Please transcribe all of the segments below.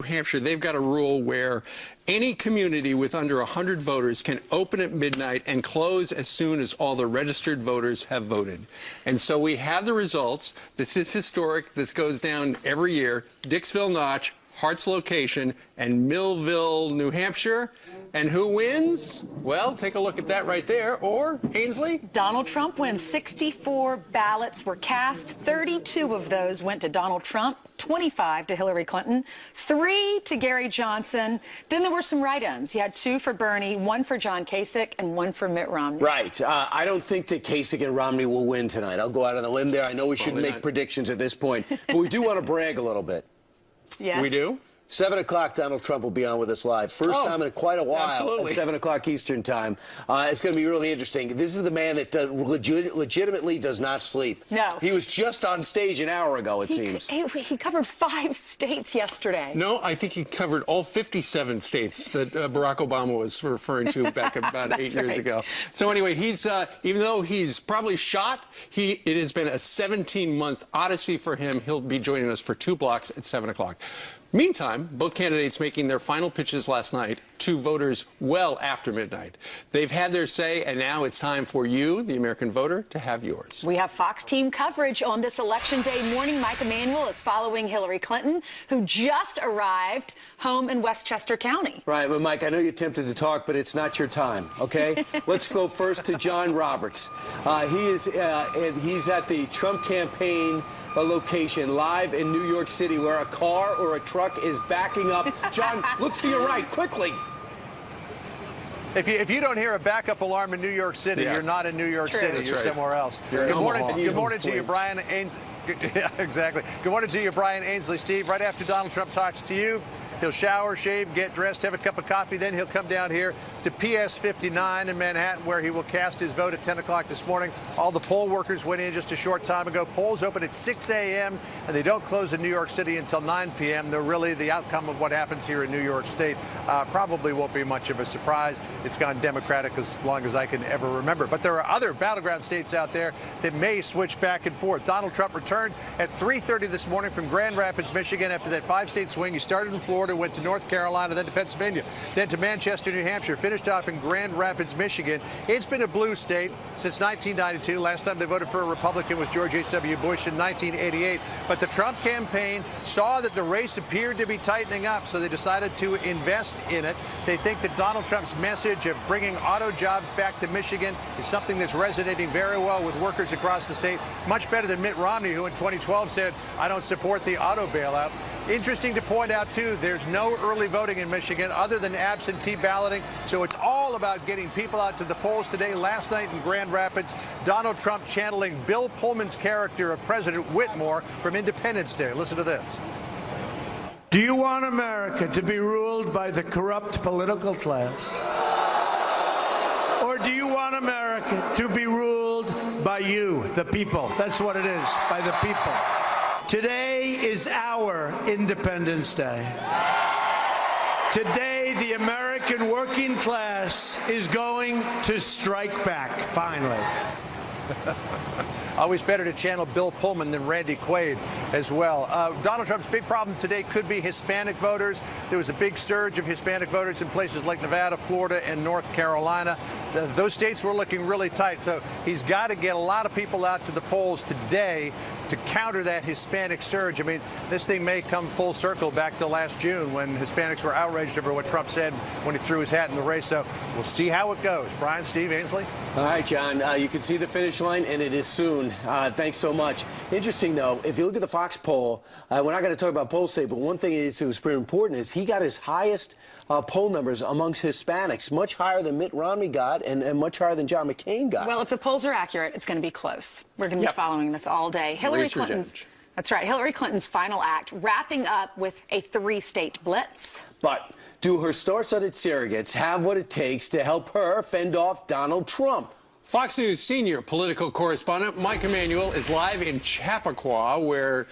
New Hampshire, they've got a rule where any community with under 100 voters can open at midnight and close as soon as all the registered voters have voted. And so we have the results. This is historic. This goes down every year. Dixville, Notch, Hart's location, and Millville, New Hampshire. And who wins? Well, take a look at that right there. Or, Ainsley? Donald Trump wins. 64 ballots were cast. 32 of those went to Donald Trump, 25 to Hillary Clinton, 3 to Gary Johnson. Then there were some write-ins. You had 2 for Bernie, 1 for John Kasich, and 1 for Mitt Romney. Right. I don't think that Kasich and Romney will win tonight. I'll go out on a limb there. I know we shouldn't make predictions at this point, but we do want to brag a little bit. Yes. We do? 7 o'clock, Donald Trump will be on with us live. First time in quite a while. Absolutely. At 7 o'clock Eastern time. It's going to be really interesting. This is the man that legitimately does not sleep. No. He was just on stage an hour ago, it seems. He covered 5 states yesterday. No, I think he covered all 57 states that Barack Obama was referring to back about 8 years ago. So anyway, he's even though he's probably shot, it has been a 17-month odyssey for him. He'll be joining us for 2 blocks at 7 o'clock. Meantime, both candidates making their final pitches last night to voters well after midnight. They've had their say, and now it's time for you, the American voter, to have yours. We have Fox team coverage on this Election Day morning. Mike Emanuel is following Hillary Clinton, who just arrived home in Westchester County. Right, but Mike, I know you're tempted to talk, but it's not your time, okay? Let's go first to John Roberts. He's at the Trump campaign location live in New York City where a car or a truck is backing up. John, look to your right, quickly. If you don't hear a backup alarm in New York City, you're not in New York City. You're somewhere else. Good morning to you, Brian Ainsley. Yeah, exactly. Good morning to you, Brian Ainsley. Steve, right after Donald Trump talks to you, he'll shower, shave, get dressed, have a cup of coffee. Then he'll come down here to PS 59 in Manhattan, where he will cast his vote at 10 o'clock this morning. All the poll workers went in just a short time ago. Polls open at 6 a.m., and they don't close in New York City until 9 p.m. They're really the outcome of what happens here in New York State. Probably won't be much of a surprise. It's gone Democratic as long as I can ever remember. But there are other battleground states out there that may switch back and forth. Donald Trump returned at 3:30 this morning from Grand Rapids, Michigan. After that 5-state swing, he started in Florida, went to North Carolina, then to Pennsylvania, then to Manchester, New Hampshire, finished off in Grand Rapids, Michigan. It's been a blue state since 1992. Last time they voted for a Republican was George H.W. Bush in 1988. But the Trump campaign saw that the race appeared to be tightening up, so they decided to invest in it. They think that Donald Trump's message of bringing auto jobs back to Michigan is something that's resonating very well with workers across the state, much better than Mitt Romney, who in 2012 said, "I don't support the auto bailout." Interesting to point out, too, there's no early voting in Michigan other than absentee balloting. So it's all about getting people out to the polls today. Last night in Grand Rapids, Donald Trump channeling Bill Pullman's character of President Whitmore from Independence Day. Listen to this. Do you want America to be ruled by the corrupt political class? Or do you want America to be ruled by you, the people? That's what it is, by the people. Today is our Independence Day. Today, the American working class is going to strike back, finally. Always better to channel Bill Pullman than Randy Quaid as well. Donald Trump's big problem today could be Hispanic voters. There was a big surge of Hispanic voters in places like Nevada, Florida, and North Carolina. Those states were looking really tight, so he's got to get a lot of people out to the polls today to counter that Hispanic surge. I mean, this thing may come full circle back to last June when Hispanics were outraged over what Trump said when he threw his hat in the race. So we'll see how it goes. Brian, Steve, Ainsley? All right, John, you can see the finish line, and it is soon. Thanks so much. Interesting, though, if you look at the Fox poll, we're not going to talk about polls today, but one thing that was pretty important is he got his highest poll numbers amongst Hispanics, much higher than Mitt Romney got and much higher than John McCain got. Well, if the polls are accurate, it's going to be close. We're going to be following this all day. Hillary Clinton's final act, wrapping up with a 3-state blitz. But do her star-studded surrogates have what it takes to help her fend off Donald Trump? Fox News senior political correspondent Mike Emanuel is live in Chappaqua, where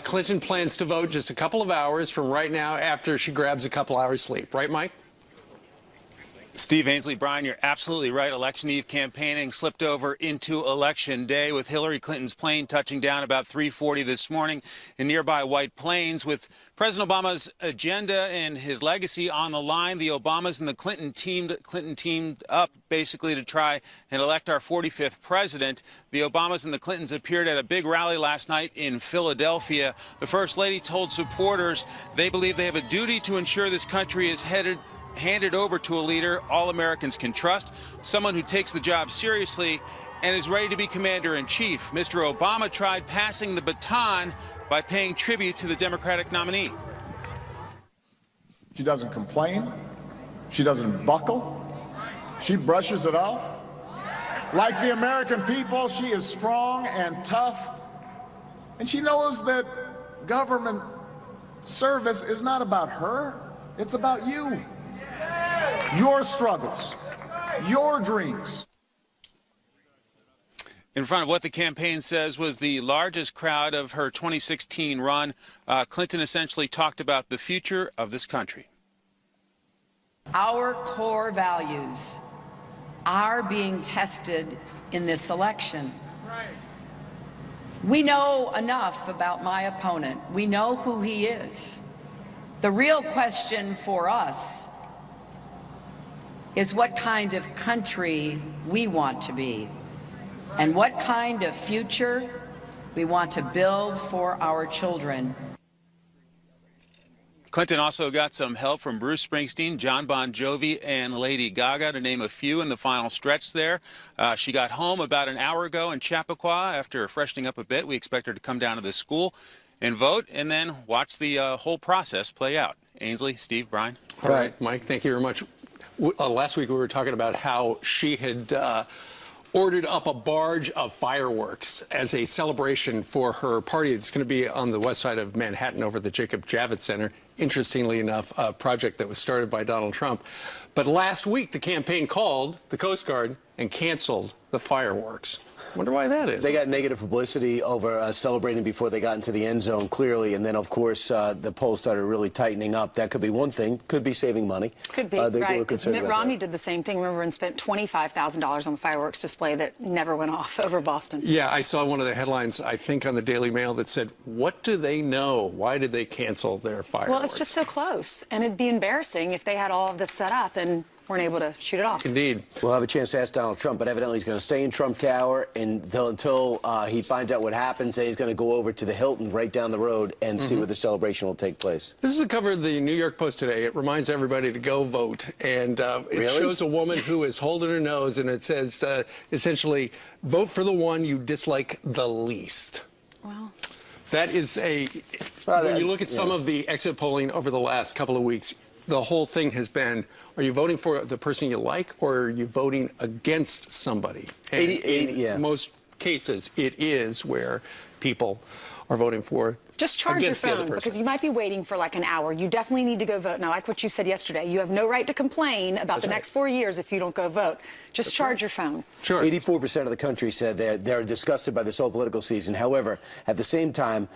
Clinton plans to vote just a couple of hours from right now after she grabs a couple hours sleep. Right, Mike? Steve Ainsley, Brian, you're absolutely right. Election Eve campaigning slipped over into Election Day with Hillary Clinton's plane touching down about 3:40 this morning in nearby White Plains. With President Obama's agenda and his legacy on the line, the Obamas and the Clinton teamed up basically to try and elect our 45th president. The Obamas and the Clintons appeared at a big rally last night in Philadelphia. The First Lady told supporters they believe they have a duty to ensure this country is handed over to a leader all Americans can trust, someone who takes the job seriously and is ready to be commander-in-chief. Mr. Obama tried passing the baton by paying tribute to the Democratic nominee. She doesn't complain. She doesn't buckle. She brushes it off. Like the American people, she is strong and tough. And she knows that government service is not about her. It's about you. Your struggles, your dreams. In front of what the campaign says was the largest crowd of her 2016 run, Clinton essentially talked about the future of this country. Our core values are being tested in this election. We know enough about my opponent. We know who he is. The real question for us is what kind of country we want to be and what kind of future we want to build for our children. Clinton also got some help from Bruce Springsteen, John Bon Jovi, and Lady Gaga, to name a few in the final stretch there. She got home about an hour ago in Chappaqua after freshening up a bit. We expect her to come down to the school and vote and then watch the whole process play out. Ainsley, Steve, Brian. All right, Mike, thank you very much. Last week we were talking about how she had ordered up a barge of fireworks as a celebration for her party. It's going to be on the west side of Manhattan over the Jacob Javits Center. Interestingly enough, a project that was started by Donald Trump. But last week the campaign called the Coast Guard and canceled the fireworks. Wonder why that is. They got negative publicity over celebrating before they got into the end zone, clearly, and then, of course, the polls started really tightening up. That could be one thing. Could be saving money. Could be, right. Because Mitt Romney did the same thing, remember, and spent $25,000 on the fireworks display that never went off over Boston. Yeah, I saw one of the headlines, I think, on the Daily Mail that said, what do they know? Why did they cancel their fireworks? Well, it's just so close, and it'd be embarrassing if they had all of this set up and weren't able to shoot it off. Indeed. We'll have a chance to ask Donald Trump, but evidently he's going to stay in Trump Tower until he finds out what happens, and he's going to go over to the Hilton right down the road and see where the celebration will take place. This is a cover of the New York Post today. It reminds everybody to go vote, and it shows a woman who is holding her nose, and it says, essentially, vote for the one you dislike the least. Wow. That is when you look at some of the exit polling over the last couple of weeks, the whole thing has been, are you voting for the person you like, or are you voting against somebody? And in most cases, it is where people are voting for just charge your phone, because you might be waiting for like an hour. You definitely need to go vote. And I like what you said yesterday. You have no right to complain about the next 4 years if you don't go vote. Just charge your phone. Sure. 84% of the country said they're disgusted by this whole political season. However, at the same time,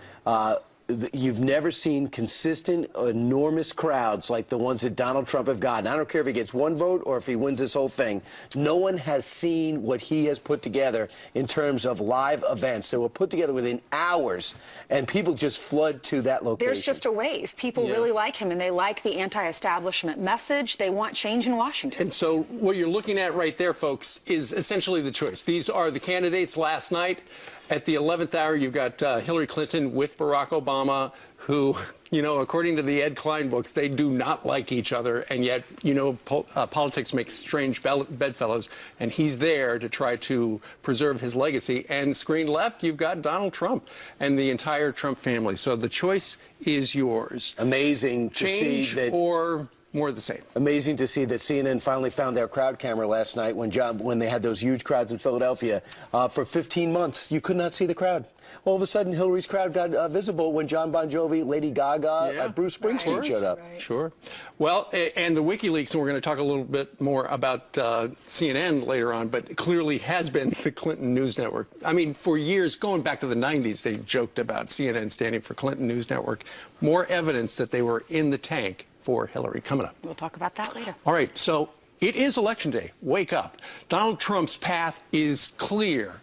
you've never seen consistent, enormous crowds like the ones that Donald Trump have gotten. I don't care if he gets one vote or if he wins this whole thing. No one has seen what he has put together in terms of live events that were put together within hours, and people just flood to that location. There's just a wave. People really like him, and they like the anti-establishment message. They want change in Washington. And so what you're looking at right there, folks, is essentially the choice. These are the candidates last night. At the 11th hour, you've got Hillary Clinton with Barack Obama, who, you know, according to the Ed Klein books, they do not like each other. And yet, you know, politics makes strange bedfellows. And he's there to try to preserve his legacy. And screen left, you've got Donald Trump and the entire Trump family. So the choice is yours. Amazing to see that. Or more of the same. Amazing to see that CNN finally found their crowd camera last night when they had those huge crowds in Philadelphia. For 15 months, you could not see the crowd. All of a sudden, Hillary's crowd got visible when John Bon Jovi, Lady Gaga, Bruce Springsteen showed up. Sure. Well, and the WikiLeaks, and we're going to talk a little bit more about CNN later on, but it clearly has been the Clinton News Network. I mean, for years, going back to the 90s, they joked about CNN standing for Clinton News Network. More evidence that they were in the tank for Hillary. Coming up. We'll talk about that later. All right, so It is Election Day. Wake up. Donald Trump's path is clear.